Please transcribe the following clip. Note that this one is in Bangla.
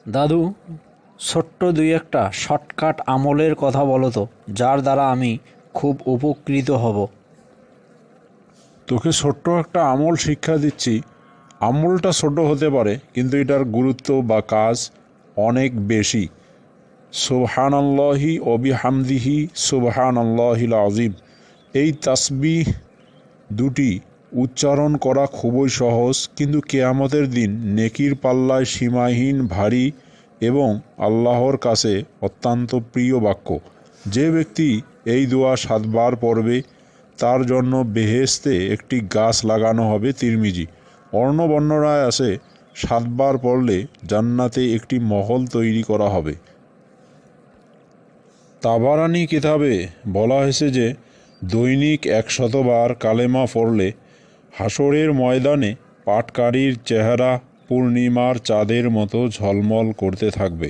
দাদু, ছোট্ট দুই একটা শর্টকাট আমলের কথা বলো তো, যার দ্বারা আমি খুব উপকৃত হব। তোকে ছোট্ট একটা আমল শিক্ষা দিচ্ছি। আমলটা ছোট হতে পারে, কিন্তু এটার গুরুত্ব বা কাজ অনেক বেশি। সুবহানাল্লাহি ওয়া বিহামদিহি সুবহানাল্লাহিল আযীম। এই তাসবিহ দুটি উচ্চারণ করা খুবই সহজ, কিন্তু কিয়ামতের দিন নেকির পাল্লায় সীমাহীন ভারী এবং আল্লাহর কাছে অত্যন্ত প্রিয় বাক্য। যে ব্যক্তি এই দোয়া 7 বার পড়বে তার জন্য বেহেশতে একটি গাছ লাগানো হবে তিরমিজি। অন্য বর্ণনায় আছে 7 বার পড়লে জান্নাতে একটি মহল তৈরি করা হবে। তাবারানি কিতাবে বলা হয়েছে যে দৈনিক 100 বার কালেমা পড়লে হাসরের ময়দানে পাটকারীর চেহারা পূর্ণিমার চাঁদের মতো ঝলমল করতে থাকবে।